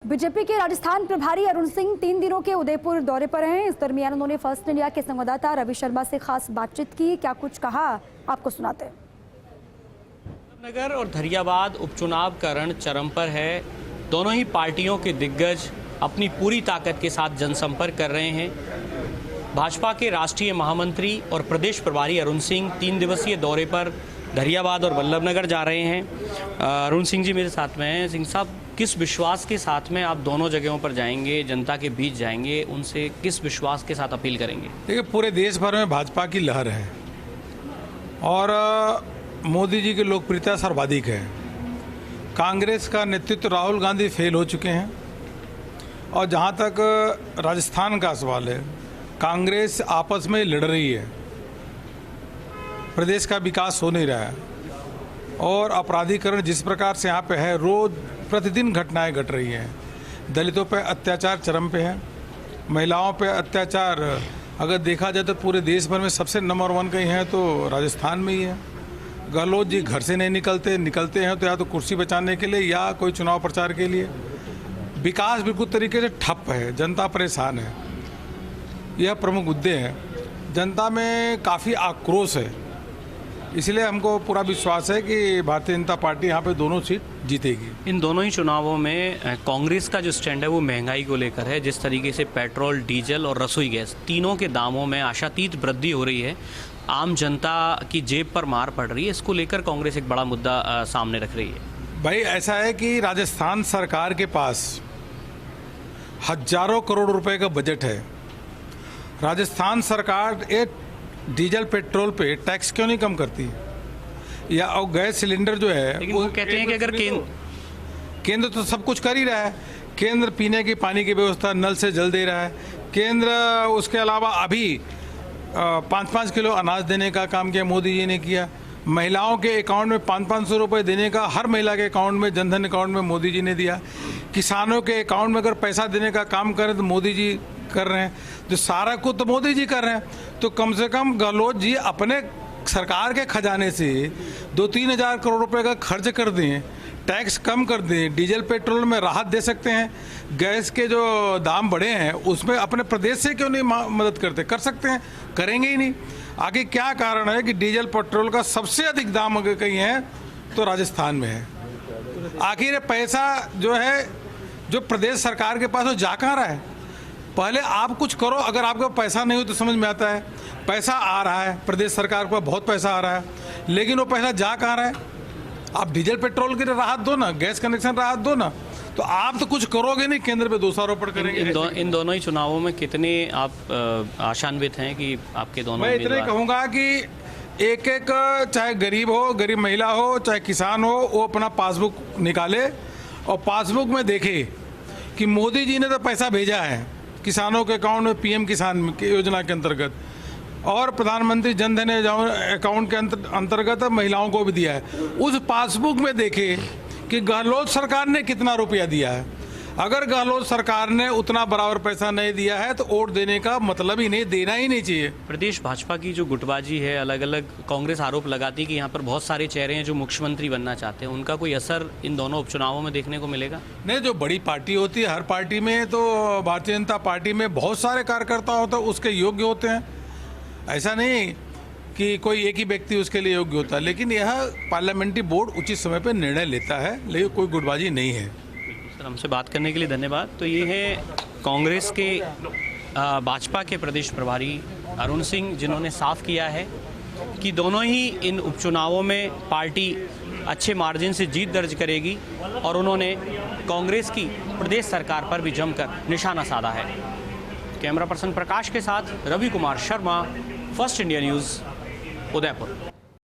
BJP के राजस्थान प्रभारी अरुण सिंह 3 दिनों के उदयपुर दौरे पर हैं। इस दरमियान उन्होंने फर्स्ट इंडिया के संवाददाता रवि शर्मा से खास बातचीत की। क्या कुछ कहा, आपको सुनाते हैं। नगर और धरियाबाद उपचुनाव का रण चरम पर है। दोनों ही पार्टियों के दिग्गज अपनी पूरी ताकत के साथ जनसंपर्क कर रहे हैं। भाजपा के राष्ट्रीय महामंत्री और प्रदेश प्रभारी अरुण सिंह 3 दिवसीय दौरे पर धरियाबाद और वल्लभनगर जा रहे हैं। अरुण सिंह जी मेरे साथ में हैं। सिंह साहब, किस विश्वास के साथ में आप दोनों जगहों पर जाएंगे, जनता के बीच जाएंगे, उनसे किस विश्वास के साथ अपील करेंगे? देखिए, पूरे देश भर में भाजपा की लहर है और मोदी जी की लोकप्रियता सर्वाधिक है। कांग्रेस का नेतृत्व राहुल गांधी फेल हो चुके हैं और जहां तक राजस्थान का सवाल है, कांग्रेस आपस में लड़ रही है। प्रदेश का विकास हो नहीं रहा है और अपराधीकरण जिस प्रकार से यहाँ पे है, रोज प्रतिदिन घटनाएं घट रही हैं। दलितों पे अत्याचार चरम पे है, महिलाओं पे अत्याचार अगर देखा जाए तो पूरे देश भर में सबसे नंबर 1 कहीं है तो राजस्थान में ही है। गहलोत जी घर से नहीं निकलते हैं तो या तो कुर्सी बचाने के लिए या कोई चुनाव प्रचार के लिए। विकास बिल्कुल तरीके से ठप है, जनता परेशान है। यह प्रमुख मुद्दे हैं। जनता में काफ़ी आक्रोश है, इसलिए हमको पूरा विश्वास है कि भारतीय जनता पार्टी यहाँ पे दोनों सीट जीतेगी। इन दोनों ही चुनावों में कांग्रेस का जो स्टैंड है वो महंगाई को लेकर है। जिस तरीके से पेट्रोल, डीजल और रसोई गैस तीनों के दामों में आशातीत वृद्धि हो रही है, आम जनता की जेब पर मार पड़ रही है। इसको लेकर कांग्रेस एक बड़ा मुद्दा सामने रख रही है। भाई, ऐसा है कि राजस्थान सरकार के पास हजारों करोड़ रुपए का बजट है। राजस्थान सरकार एक डीजल पेट्रोल पे टैक्स क्यों नहीं कम करती, या और गैस सिलेंडर जो है, लेकिन वो कहते हैं कि अगर केंद्र तो सब कुछ कर ही रहा है। केंद्र पीने के पानी की व्यवस्था नल से जल दे रहा है। केंद्र उसके अलावा अभी 5-5 किलो अनाज देने का काम किया, मोदी जी ने किया। महिलाओं के अकाउंट में 500-500 रुपये देने का, हर महिला के अकाउंट में, जनधन अकाउंट में मोदी जी ने दिया। किसानों के अकाउंट में अगर पैसा देने का काम करें तो मोदी जी कर रहे हैं। तो सारा कुछ तो मोदी जी कर रहे हैं। तो कम से कम गहलोत जी अपने सरकार के खजाने से 2-3 हज़ार करोड़ रुपए का खर्च कर दें, टैक्स कम कर दें, डीजल पेट्रोल में राहत दे सकते हैं। गैस के जो दाम बढ़े हैं उसमें अपने प्रदेश से क्यों नहीं मदद करते? कर सकते हैं, करेंगे ही नहीं। आगे क्या कारण है कि डीजल पेट्रोल का सबसे अधिक दाम अगर कहीं है तो राजस्थान में है? आखिर पैसा जो है, जो प्रदेश सरकार के पास, वो जा कहाँ रहा है? पहले आप कुछ करो। अगर आपके पैसा नहीं हो तो समझ में आता है। पैसा आ रहा है, प्रदेश सरकार को बहुत पैसा आ रहा है, लेकिन वो पैसा जा कहाँ रहा है? आप डीजल पेट्रोल की राहत दो ना, गैस कनेक्शन राहत दो ना। तो आप तो कुछ करोगे नहीं, केंद्र पे दोषारोपण करेंगे। इन दोनों ही चुनावों में कितने आप आशान्वित हैं कि आपके दोनों? मैं इतना ही कहूँगा कि एक चाहे गरीब हो, गरीब महिला हो, चाहे किसान हो, वो अपना पासबुक निकाले और पासबुक में देखे कि मोदी जी ने तो पैसा भेजा है किसानों के अकाउंट में, पीएम किसान योजना के अंतर्गत, और प्रधानमंत्री जनधन अकाउंट के अंतर्गत महिलाओं को भी दिया है। उस पासबुक में देखे कि गहलोत सरकार ने कितना रुपया दिया है। अगर गहलोत सरकार ने उतना बराबर पैसा नहीं दिया है तो वोट देने का मतलब ही नहीं, देना ही नहीं चाहिए। प्रदेश भाजपा की जो गुटबाजी है, अलग अलग कांग्रेस आरोप लगाती है कि यहाँ पर बहुत सारे चेहरे हैं जो मुख्यमंत्री बनना चाहते हैं, उनका कोई असर इन दोनों उपचुनावों में देखने को मिलेगा? नहीं, जो बड़ी पार्टी होती है, हर पार्टी में, तो भारतीय जनता पार्टी में बहुत सारे कार्यकर्ता होते हैं, उसके योग्य होते हैं। ऐसा नहीं कि कोई एक ही व्यक्ति उसके लिए योग्य होता है, लेकिन यह पार्लियामेंट्री बोर्ड उचित समय पर निर्णय लेता है, लेकिन कोई गुटबाजी नहीं है। सर, हमसे बात करने के लिए धन्यवाद। तो ये है कांग्रेस के भाजपा के प्रदेश प्रभारी अरुण सिंह, जिन्होंने साफ किया है कि दोनों ही इन उपचुनावों में पार्टी अच्छे मार्जिन से जीत दर्ज करेगी और उन्होंने कांग्रेस की प्रदेश सरकार पर भी जमकर निशाना साधा है। कैमरा पर्सन प्रकाश के साथ Ravi Kumar Sharma, First India News, Udaipur.